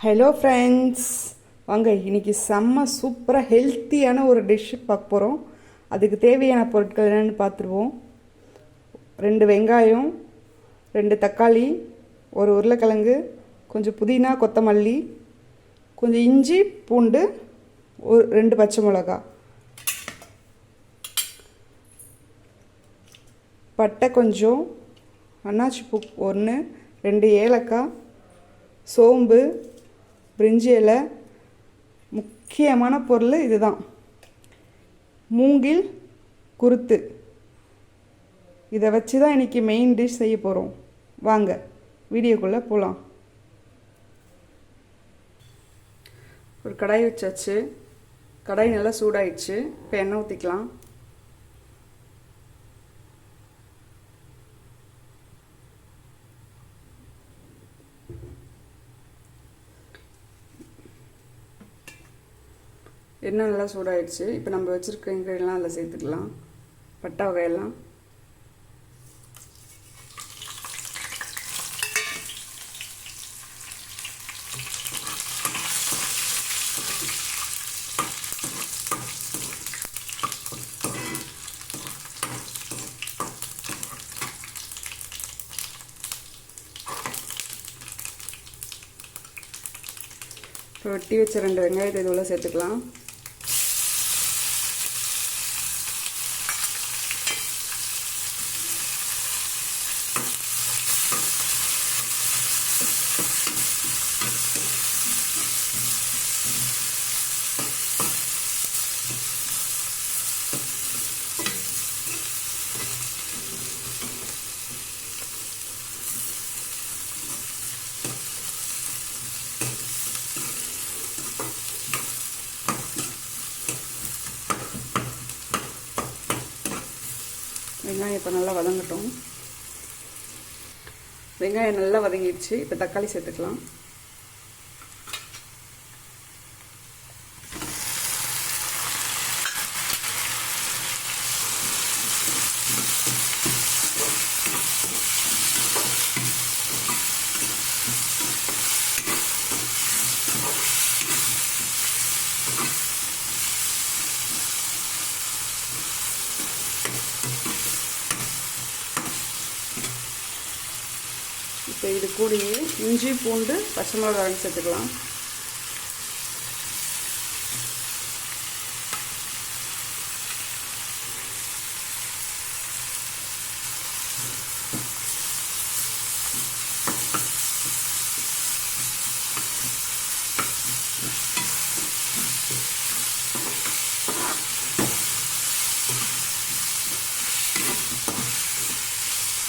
Hello friends, வாங்க இன்னைக்கு செம்ம சூப்பராக ஹெல்த்தியான ஒரு டிஷ் பார்க்க போகிறோம். அதுக்கு தேவையான பொருட்கள் என்னென்னு பார்த்துருவோம். 2 வெங்காயம், 2 தக்காளி, ஒரு உருளைக்கிழங்கு, கொஞ்சம் புதினா கொத்தமல்லி, கொஞ்சம் இஞ்சி பூண்டு, ஒரு 2 பச்சை மிளகா, பட்டை கொஞ்சம், அன்னாச்சி பூ 1, 2 ஏலக்காய், சோம்பு, பிரிஞ்சி இலை, முக்கியமான பொருள் இதுதான், மூங்கில் குருத்து. இதை வச்சு தான் இன்றைக்கி மெயின் டிஷ் செய்ய போகிறோம். வாங்க வீடியோக்குள்ளே போகலாம். ஒரு கடாய் வச்சாச்சு. கடாய் நல்லா சூடாயிடுச்சு. இப்போ எண்ணெய் ஊற்றிக்கலாம். எண்ணெய் நல்லா சூடாயிடுச்சு. இப்போ நம்ம வச்சுருக்க இன்க்ரீடியெல்லாம் அதில் சேர்த்துக்கலாம். பட்டை வகையெல்லாம், இப்போ வெட்டி வச்ச 2 வெங்காயத்தை இதுள்ள சேர்த்துக்கலாம். வெங்காயம் இப்போ நல்லா வதங்கட்டும். வெங்காயம் நல்லா வதங்கிடுச்சு. இப்போ தக்காளி சேர்த்துக்கலாம். இப்போ இது கூடயே இஞ்சி பூண்டு பச்சை மிளகாய் சேர்த்துக்கலாம்.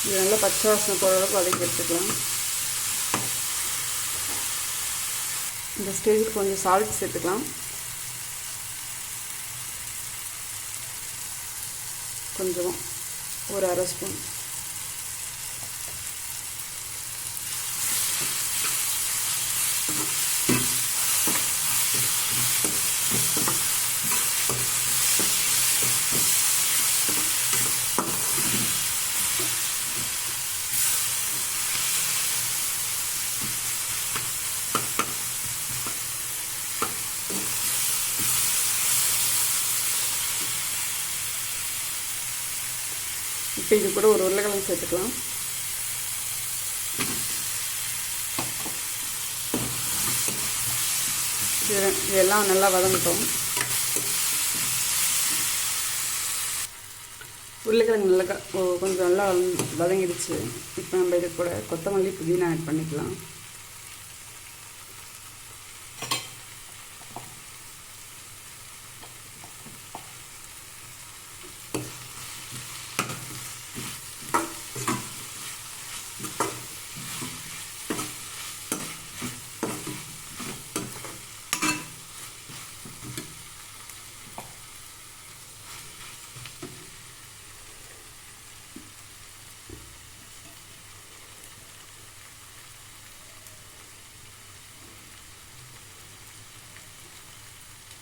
இது நல்லா பச்சை வாசனை போகிற அளவுக்கு வதக்கி எடுத்துக்கலாம். இந்த ஸ்டேஜுக்கு கொஞ்சம் சால்ட் சேர்த்துக்கலாம். கொஞ்சம் ஒரு 1/2 ஸ்பூன். இப்போ இது கூட ஒரு உருளைக்கிழங்கு சேர்த்துக்கலாம். இதெல்லாம் நல்லா வதங்கட்டும். உருளைக்கிழங்கு நல்லா கொஞ்சம் நல்லா வதங்கிடுச்சு. இப்போ நம்ம இது கூட கொத்தமல்லி புதினா ஆட் பண்ணிக்கலாம்.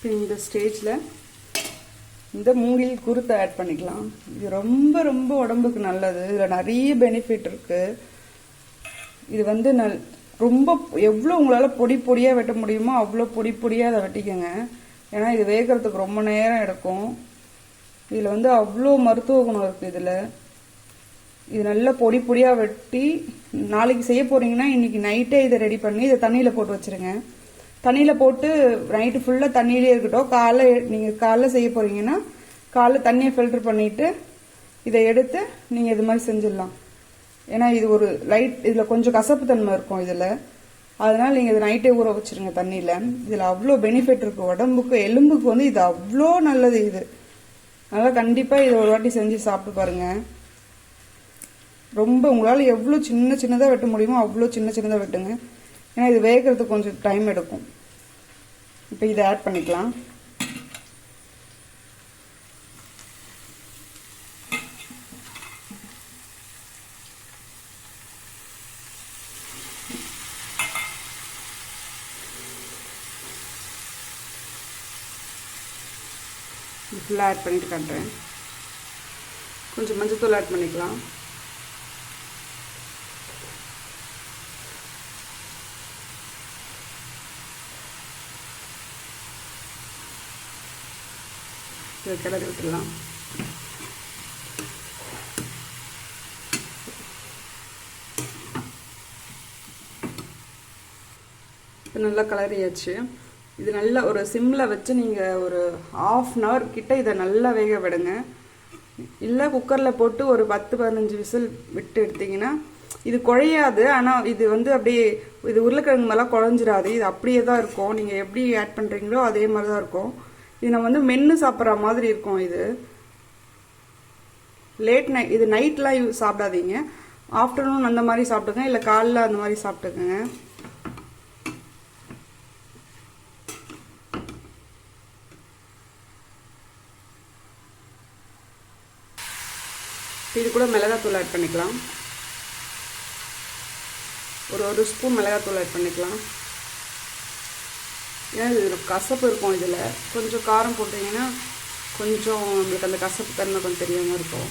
இப்போ இந்த ஸ்டேஜில் இந்த மூங்கில் குருத்தை ஆட் பண்ணிக்கலாம். இது ரொம்ப ரொம்ப உடம்புக்கு நல்லது. இதில் நிறைய பெனிஃபிட் இருக்குது. இது வந்து ரொம்ப எவ்வளோ உங்களால் பொடி பொடியாக வெட்ட முடியுமோ அவ்வளோ பொடி பொடியாக அதை வெட்டிக்கோங்க. ஏன்னா இது வேகிறதுக்கு ரொம்ப நேரம் எடுக்கும். இதில் வந்து அவ்வளோ மருத்துவ குணம் இருக்குது. இதில் இது நல்லா பொடி பொடியாக வெட்டி நாளைக்கு செய்ய போகிறீங்கன்னா இன்றைக்கி நைட்டே இதை ரெடி பண்ணி இதை தண்ணியில் போட்டு வச்சுருங்க. தண்ணியில் போட்டு நைட்டு ஃபுல்லாக தண்ணியிலே இருக்கட்டும். நீங்கள் காலைல செய்ய போகிறீங்கன்னா காலைல தண்ணியை ஃபில்டர் பண்ணிவிட்டு இதை எடுத்து நீங்கள் இது மாதிரி செஞ்சிடலாம். ஏன்னா இது ஒரு இதில் கொஞ்சம் கசப்பு தன்மை இருக்கும் இதில். அதனால் நீங்கள் இதை நைட்டே ஊற வச்சுருங்க தண்ணியில். இதில் அவ்வளோ பெனிஃபிட் இருக்குது உடம்புக்கு, எலும்புக்கு வந்து இது அவ்வளோ நல்லது. இது அதனால் கண்டிப்பாக இதை ஒரு வாட்டி செஞ்சு சாப்பிட்டு பாருங்கள். ரொம்ப உங்களால் எவ்வளோ சின்ன சின்னதாக வெட்ட முடியுமோ அவ்வளோ சின்ன சின்னதாக வெட்டுங்க. ஏன்னா இது வேகிறதுக்கு கொஞ்சம் டைம் எடுக்கும். இப்போ இதை ஆட் பண்ணிக்கலாம். ஃபுல்லாக ஆட் பண்ணிட்டு காட்டுறேன். கொஞ்சம் மஞ்சத்தூள் ஆட் பண்ணிக்கலாம். இதை கிளறி விட்டுடலாம். இப்போ நல்லா கிளறியாச்சு. இது நல்லா ஒரு சிம்மில் வச்சு நீங்கள் ஒரு 1/2 அன் ஹவர் கிட்ட இதை நல்லா வேக விடுங்க. இல்லை குக்கரில் போட்டு ஒரு 10-15 விசில் விட்டு எடுத்திங்கன்னா இது குழையாது. ஆனால் இது வந்து அப்படியே இது உருளைக்கிழங்கு மேலாம் குழஞ்சிடாது. இது அப்படியே தான் இருக்கும். நீங்கள் எப்படி ஆட் பண்ணுறீங்களோ அதே மாதிரி தான் இருக்கும். இது நம்ம வந்து மென்று சாப்பிட்ற மாதிரி இருக்கும். இது இது நைட்லாம் சாப்பிடாதீங்க. ஆஃப்டர்நூன் அந்த மாதிரி சாப்பிட்டுங்க, இல்லை காலைல அந்த மாதிரி சாப்பிட்டுக்குங்க. இது கூட மிளகாத்தூள் ஆட் பண்ணிக்கலாம். ஒரு ஸ்பூன் மிளகாத்தூள் ஆட் பண்ணிக்கலாம். ஏன்னா இது கசப்பு இருக்கும். இதில் கொஞ்சம் காரம் போட்டிங்கன்னா கொஞ்சம் நம்மளுக்கு அந்த கசப்பு தன்மை கொஞ்சம் தெரியாமல் இருக்கும்.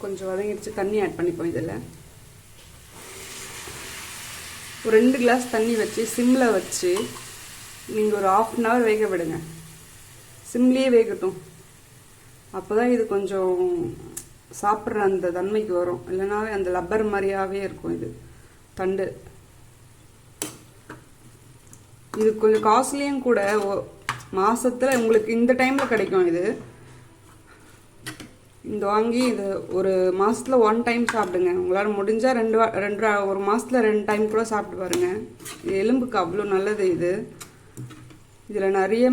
கொஞ்சம் வதங்கிடுச்சு. தண்ணி ஆட் பண்ணிப்போம். இதில் ஒரு 2 கிளாஸ் தண்ணி வச்சு சிம்மில் வச்சு நீங்கள் ஒரு 1/2 அன் ஹவர் வேக விடுங்க. சிம்லேயே வேகட்டும். அப்போ தான் இது கொஞ்சம் சாப்பிட்ற அந்த தன்மைக்கு வரும். இல்லைனாவே அந்த லப்பர் மாதிரியாகவே இருக்கும் இது தண்டு. இது கொஞ்சம் காஸ்ட்லியும் கூட. மாதத்தில் உங்களுக்கு இந்த டைமில் கிடைக்கும். இது இந்த வாங்கி இது ஒரு மாதத்தில் 1 டைம் சாப்பிடுங்க. உங்களால் முடிஞ்சால் ஒரு மாதத்தில் 2 டைம் கூட சாப்பிட்டு பாருங்கள். இது எலும்புக்கு அவ்வளோ நல்லது. இதில் நிறைய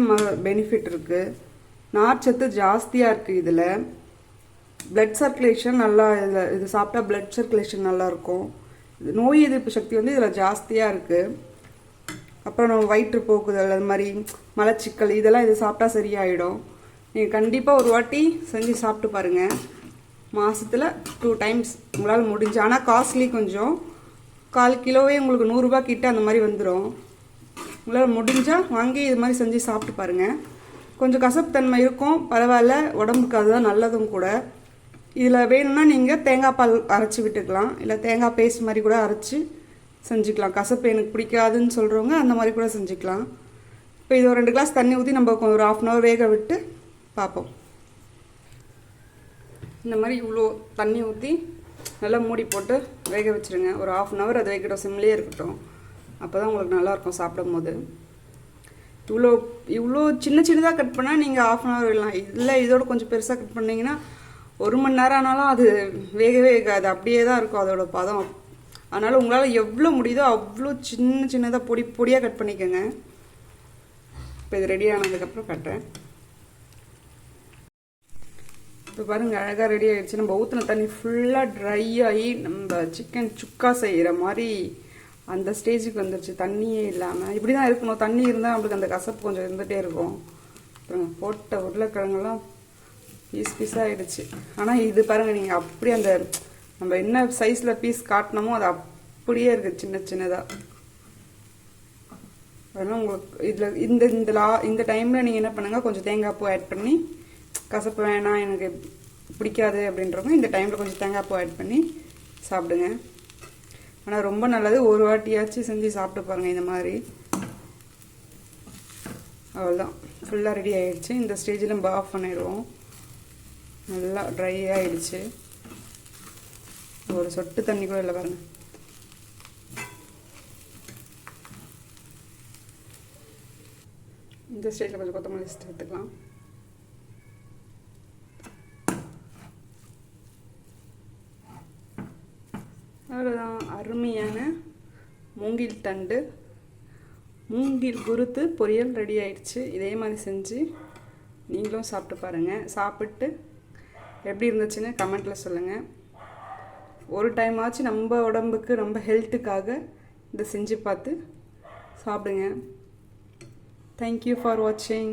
பெனிஃபிட் இருக்குது. நார்ச்சத்து ஜாஸ்தியாக இருக்குது. இதில் பிளட் சர்க்குலேஷன் நல்லா, இது சாப்பிட்டா பிளட் சர்க்குலேஷன் நல்லாயிருக்கும். நோய் எதிர்ப்பு சக்தி வந்து இதில் ஜாஸ்தியாக இருக்குது. அப்புறம் நம்ம வயிற்றுப்போக்குதல், அது மாதிரி மலச்சிக்கல், இதெல்லாம் இது சாப்பிட்டா சரியாயிடும். நீங்கள் கண்டிப்பாக ஒரு வாட்டி செஞ்சு சாப்பிட்டு பாருங்கள். மாதத்தில் 2 டைம்ஸ் உங்களால் முடிஞ்சு. ஆனால் காஸ்ட்லி கொஞ்சம். 1/4 கிலோவே உங்களுக்கு 100 ரூபா கிட்ட அந்த மாதிரி வந்துடும். உங்களால் முடிஞ்சால் வாங்கி இது மாதிரி செஞ்சு சாப்பிட்டு பாருங்கள். கொஞ்சம் கசப்பு தன்மை இருக்கும், பரவாயில்ல, உடம்புக்கு அதுதான் நல்லதும் கூட. இதில் வேணும்னா நீங்கள் தேங்காய் பால் அரைச்சி விட்டுக்கலாம், இல்லை தேங்காய் பேஸ்ட் மாதிரி கூட அரைச்சி செஞ்சுக்கலாம். கசப்பு எனக்கு பிடிக்காதுன்னு சொல்கிறவங்க அந்த மாதிரி கூட செஞ்சுக்கலாம். இப்போ இது ஒரு 2 கிளாஸ் தண்ணி ஊற்றி நம்ம ஒரு 1/2 அன் ஹவர் வேக விட்டு பார்ப்போம். இந்த மாதிரி இவ்வளோ தண்ணி ஊற்றி நல்லா மூடி போட்டு வேக வச்சுருங்க. ஒரு 1/2 அன் ஹவர் அது வேகட்டும், சிம்லேயே இருக்கட்டும். அப்போ தான் உங்களுக்கு நல்லாயிருக்கும் சாப்பிடும் போது. இவ்வளோ சின்னதாக கட் பண்ணால் நீங்கள் 1/2 அன் ஹவர் விடலாம். இல்லை இதோட கொஞ்சம் பெருசாக கட் பண்ணிங்கன்னா 1 மணி நேரம் ஆனாலும் அது வேகவே வேகாது, அப்படியே தான் இருக்கும் அதோட பதம். அதனால் உங்களால் எவ்வளோ முடியுதோ அவ்வளோ சின்னதாக பொடியாக கட் பண்ணிக்கோங்க. இப்போ இது ரெடி ஆனதுக்கப்புறம் கட்டுறேன். இப்போ பாருங்கள், அழகாக ரெடி ஆகிடுச்சு. நம்ம ஊற்றின தண்ணி ஃபுல்லாக ட்ரை ஆகி நம்ம சிக்கன் சுக்கா செய்கிற மாதிரி அந்த ஸ்டேஜுக்கு வந்துருச்சு. தண்ணியே இல்லாமல் இப்படி தான் இருக்கணும். தண்ணி இருந்தால் நம்மளுக்கு அந்த கசப்பு கொஞ்சம் இருந்துகிட்டே இருக்கும். அப்புறம் போட்ட உருளைக்கிழங்கெல்லாம் பீஸாக ஆகிடுச்சு. ஆனால் இது பாருங்கள், நீங்கள் அப்படியே அந்த நம்ம என்ன சைஸில் பீஸ் காட்டினமோ அது அப்படியே இருக்குது சின்னதாக. அதனால் உங்களுக்கு இதில் இந்த டைமில் நீங்கள் என்ன பண்ணுங்கள், கொஞ்சம் தேங்காய் பூ ஆட் பண்ணி, கசப்பு வேணாம் எனக்கு பிடிக்காது அப்படின்றவங்க இந்த டைமில் கொஞ்சம் தேங்காய் பூ ஆட் பண்ணி சாப்பிடுங்க. ஆனால் ரொம்ப நல்லது, ஒரு வாட்டியாச்சும் செஞ்சு சாப்பிட்டு பாருங்கள் இந்த மாதிரி. அவ்வளோதான், ஃபுல்லாக ரெடி ஆகிடுச்சு. இந்த ஸ்டேஜில் நம்ம ஆஃப் பண்ணிடுவோம். நல்லா ட்ரை ஆகிடுச்சு. ஒரு சொட்டு தண்ணி கூட இல்லை பாருங்கள். இந்த ஸ்டேஜில் கொஞ்சம் கொத்தமல்லி எடுத்துக்கலாம். அவ்வளோதான், அருமையான மூங்கில் தண்டு மூங்கில் குருத்து பொரியல் ரெடி ஆயிடுச்சு. இதே மாதிரி செஞ்சு நீங்களும் சாப்பிட்டு பாருங்கள். சாப்பிட்டு எப்படி இருந்துச்சுன்னு கமெண்ட்டில் சொல்லுங்கள். ஒரு டைம் ஆச்சு நம்ம உடம்புக்கு ரொம்ப ஹெல்த்துக்காக இதை செஞ்சு பார்த்து சாப்பிடுங்க. தேங்க்யூ ஃபார் வாட்சிங்.